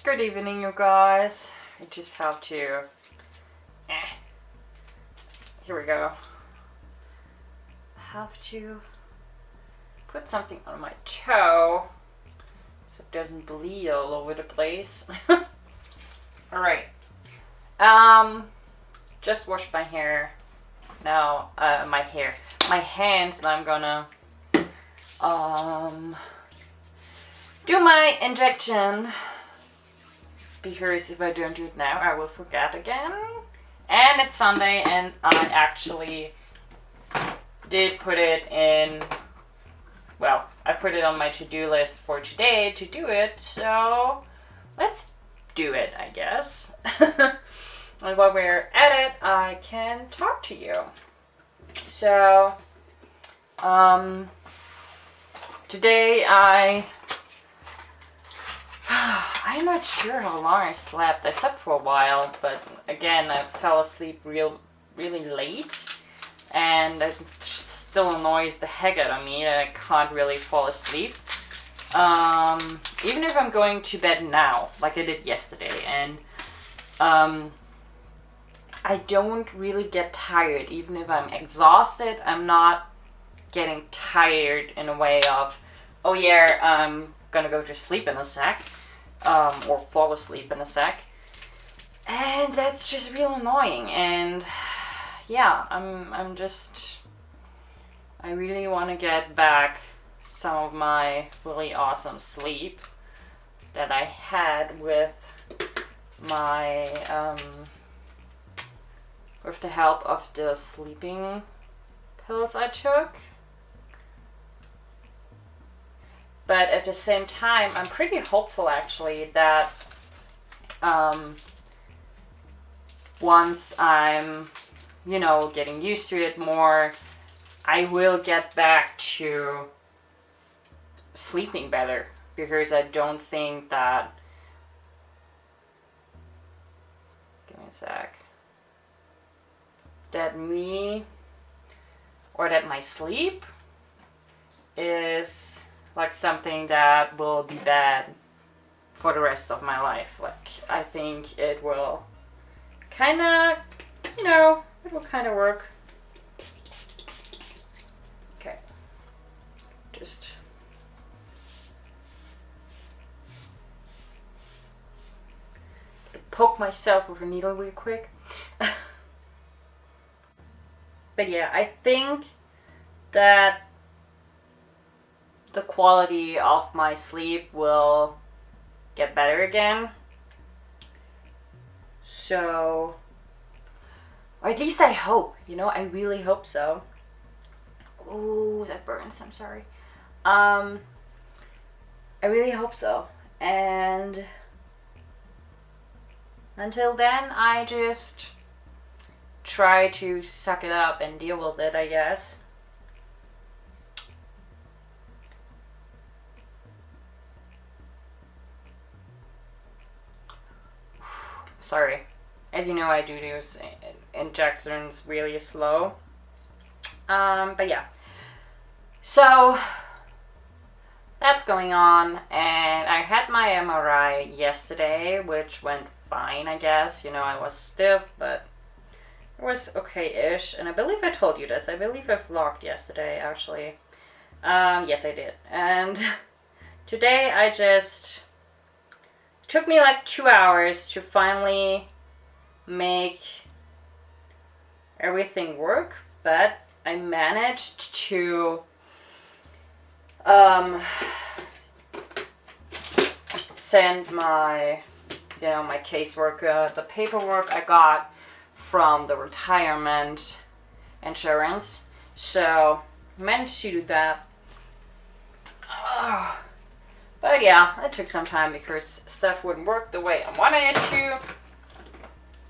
good evening, you guys. I just have to... Here we go. Have to put something on my toe so it doesn't bleed all over the place. Alright. Just washed my hair. Now, my hands, and I'm gonna do my injection, because if I don't do it now I will forget again. And it's Sunday, and I actually did put it in, well, I put it on my to-do list for today to do it, so let's do it, I guess. And while we're at it, I can talk to you. So, today I'm not sure how long I slept. I slept for a while, but again, I fell asleep really late, and it still annoys the heck out of me that I can't really fall asleep. Even if I'm going to bed now, like I did yesterday, and I don't really get tired. Even if I'm exhausted, I'm not getting tired in a way of, oh yeah, I'm gonna go to sleep in a sec, or fall asleep in a sec, and that's just real annoying. And yeah, I really want to get back some of my really awesome sleep that I had with my with the help of the sleeping pills I took. But at the same time, I'm pretty hopeful actually that once I'm, getting used to it more, I will get back to sleeping better, because I don't think that, give me a sec, that my sleep is like something that will be bad for the rest of my life. Like, I think it will kind of, it will kind of work. Okay. Just poke myself with a needle real quick. But yeah, I think that the quality of my sleep will get better again. So, or at least I hope, I really hope so. Ooh, that burns, I'm sorry. I really hope so. And until then, I just try to suck it up and deal with it, I guess. Sorry. As you know, I do those injections really slow. But yeah. So, that's going on, and I had my MRI yesterday, which went fine, I guess. I was stiff, but it was okay-ish, and I believe I told you this. I believe I vlogged yesterday, actually. Yes, I did. And today took me like 2 hours to finally make everything work, but I managed to send my casework, the paperwork I got from the retirement insurance. So I managed to do that. But yeah, it took some time because stuff wouldn't work the way I wanted it to.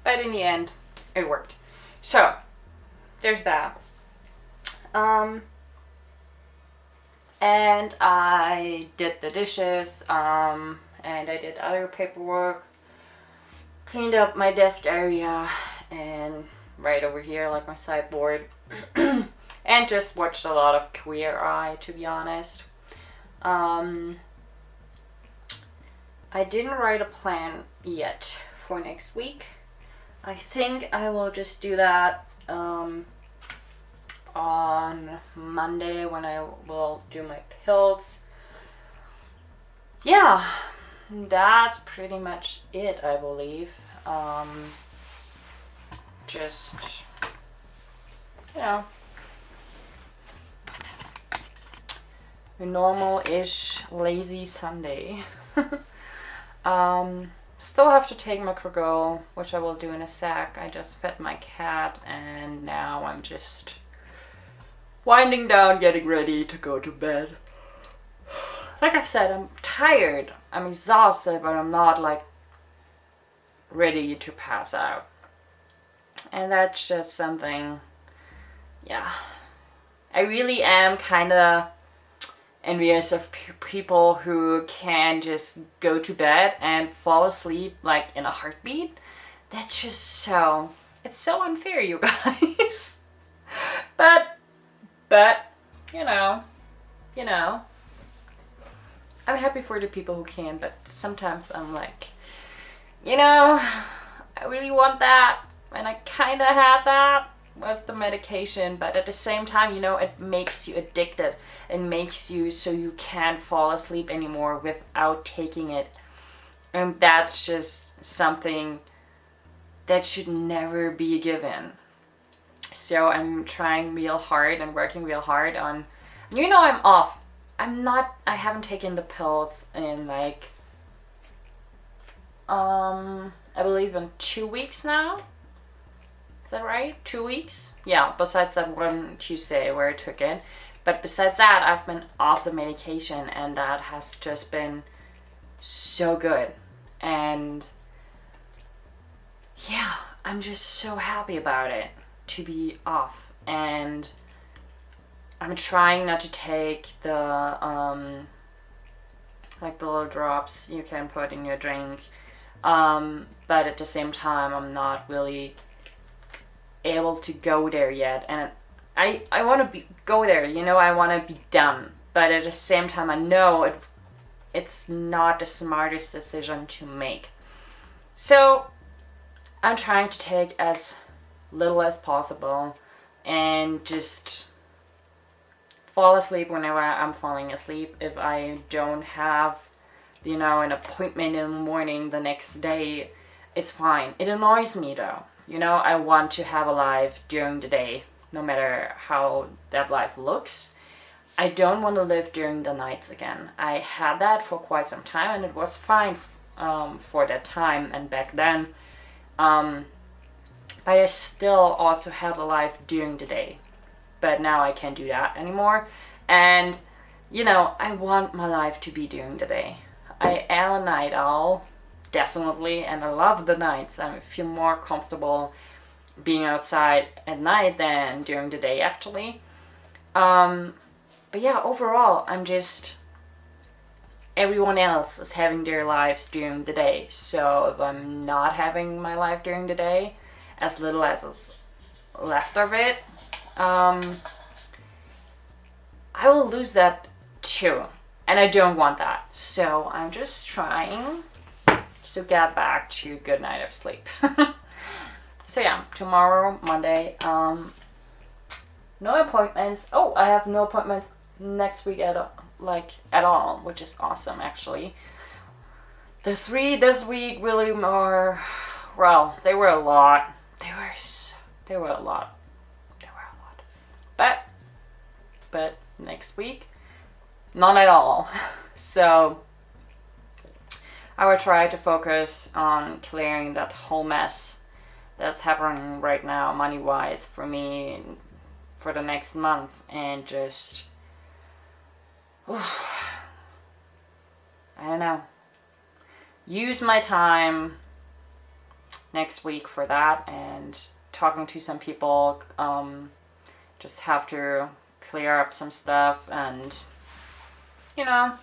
But in the end, it worked. So, there's that. And I did the dishes, and I did other paperwork, cleaned up my desk area, and right over here, like my sideboard, and just watched a lot of Queer Eye, to be honest. I didn't write a plan yet for next week. I think I will just do that on Monday when I will do my pills. Yeah, that's pretty much it, I believe. Just, you know, a normal-ish lazy Sunday. Still have to take Microgirl, which I will do in a sec. I just fed my cat and now I'm just winding down, getting ready to go to bed. Like I've said, I'm tired, I'm exhausted, but I'm not like ready to pass out. And that's just something, yeah. I really am kind of envious of people who can just go to bed and fall asleep like in a heartbeat. That's just so, it's so unfair, you guys. but you know, I'm happy for the people who can, but sometimes I'm like, I really want that, and I kind of had that with the medication, but at the same time, it makes you addicted. It makes you so you can't fall asleep anymore without taking it. And that's just something that should never be given. So I'm trying real hard and working real hard on, I'm off. I haven't taken the pills in like, I believe in 2 weeks now. Is that right? 2 weeks? Yeah, besides that one Tuesday where I took it. But besides that, I've been off the medication and that has just been so good. And yeah, I'm just so happy about it to be off. And I'm trying not to take the like the little drops you can put in your drink. But at the same time, I'm not really able to go there yet, and I want to go there, I want to be done, but at the same time I know it's not the smartest decision to make. So I'm trying to take as little as possible and just fall asleep whenever I'm falling asleep. If I don't have an appointment in the morning the next day, it's fine. It annoys me though. I want to have a life during the day, no matter how that life looks. I don't want to live during the nights again. I had that for quite some time and it was fine for that time and back then. But I still also had a life during the day. But now I can't do that anymore. And, I want my life to be during the day. I am a night owl. Definitely, and I love the nights. I feel more comfortable being outside at night than during the day, actually. But yeah, overall, everyone else is having their lives during the day. So if I'm not having my life during the day, as little as is left of it, I will lose that too. And I don't want that. So I'm just trying to get back to a good night of sleep. So yeah, tomorrow, Monday, no appointments. Oh, I have no appointments next week at all, which is awesome actually. The 3 this week really are, well, they were a lot. They were a lot. But next week, none at all. So I will try to focus on clearing that whole mess that's happening right now, money-wise, for me for the next month, and just, I don't know, use my time next week for that, and talking to some people, just have to clear up some stuff, and, yeah.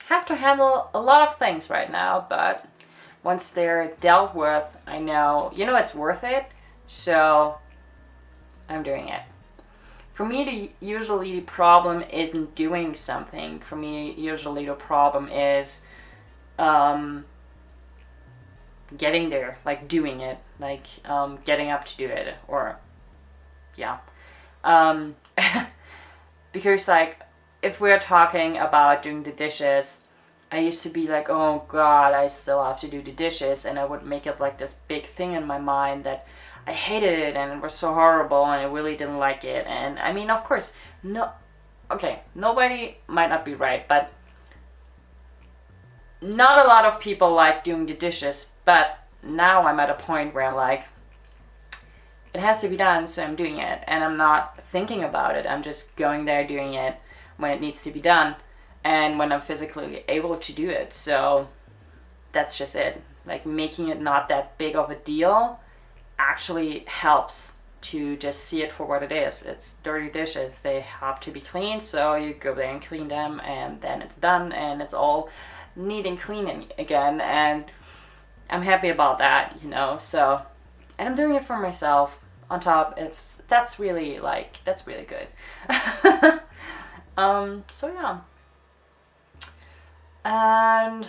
Have to handle a lot of things right now, but once they're dealt with, I know, it's worth it, so I'm doing it. for me, usually the problem isn't doing something. For me, usually the problem is getting there, like doing it, like getting up to do it, or yeah. Because like if we're talking about doing the dishes, I used to be like, oh God, I still have to do the dishes, and I would make it like this big thing in my mind that I hated it and it was so horrible and I really didn't like it. And I mean, of course, nobody might not be right, but not a lot of people like doing the dishes. But now I'm at a point where I'm like, it has to be done, so I'm doing it, and I'm not thinking about it. I'm just going there doing it when it needs to be done and when I'm physically able to do it. So that's just it. Like, making it not that big of a deal actually helps to just see it for what it is. It's dirty dishes. They have to be cleaned, so you go there and clean them, and then it's done, and it's all neat and clean again, and I'm happy about that, you know. So, and I'm doing it for myself on top. If that's really good. So yeah. And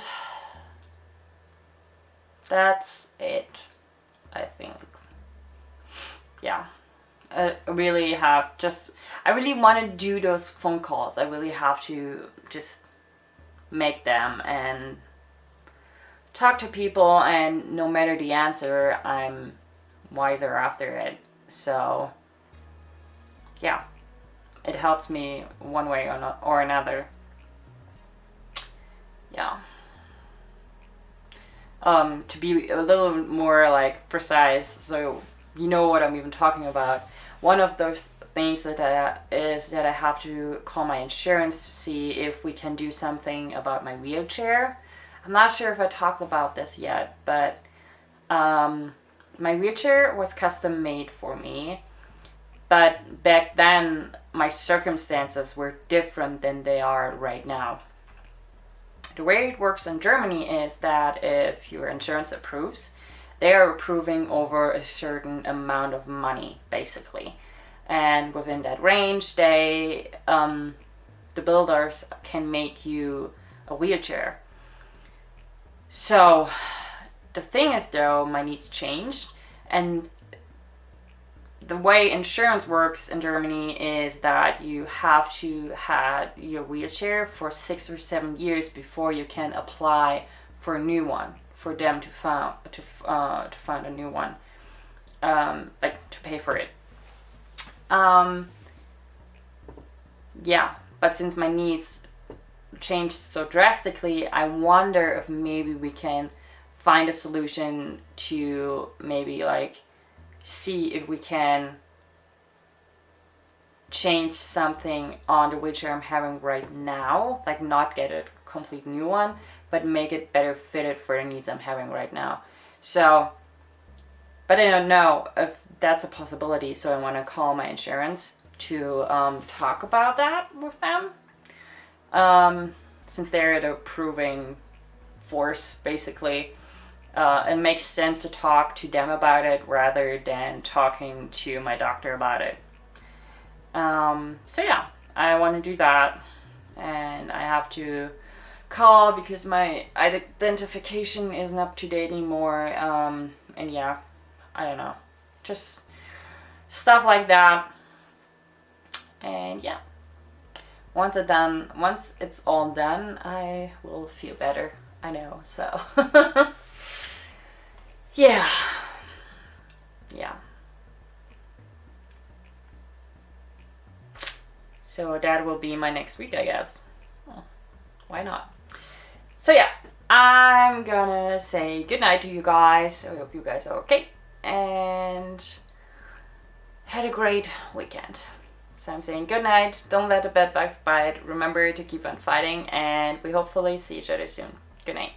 that's it, I think. Yeah. I really want to do those phone calls. I really have to just make them and talk to people, and no matter the answer, I'm wiser after it. So yeah, it helps me one way or another. Yeah. To be a little more like precise, so you know what I'm even talking about. One of those things is that I have to call my insurance to see if we can do something about my wheelchair. I'm not sure if I talked about this yet, but my wheelchair was custom made for me. But back then, my circumstances were different than they are right now. The way it works in Germany is that if your insurance approves, they are approving over a certain amount of money, basically. And within that range, the builders can make you a wheelchair. So the thing is, though, my needs changed, and the way insurance works in Germany is that you have to have your wheelchair for 6 or 7 years before you can apply for a new one, for them to find a new one, like to pay for it. Yeah, but since my needs changed so drastically, I wonder if maybe we can find a solution to maybe like see if we can change something on the wheelchair I'm having right now, like not get a complete new one, but make it better fitted for the needs I'm having right now. So, but I don't know if that's a possibility, so I want to call my insurance to talk about that with them, since they're the approving force, basically. It makes sense to talk to them about it rather than talking to my doctor about it. So yeah, I want to do that, and I have to call because my identification isn't up to date anymore. And yeah, I don't know, just stuff like that. And yeah, once it's all done, I will feel better. I know, so. Yeah. So that will be my next week, I guess. Oh, why not? So yeah, I'm gonna say goodnight to you guys. I hope you guys are okay and had a great weekend. So I'm saying good night. Don't let the bed bugs bite. Remember to keep on fighting, and we hopefully see each other soon. Good night.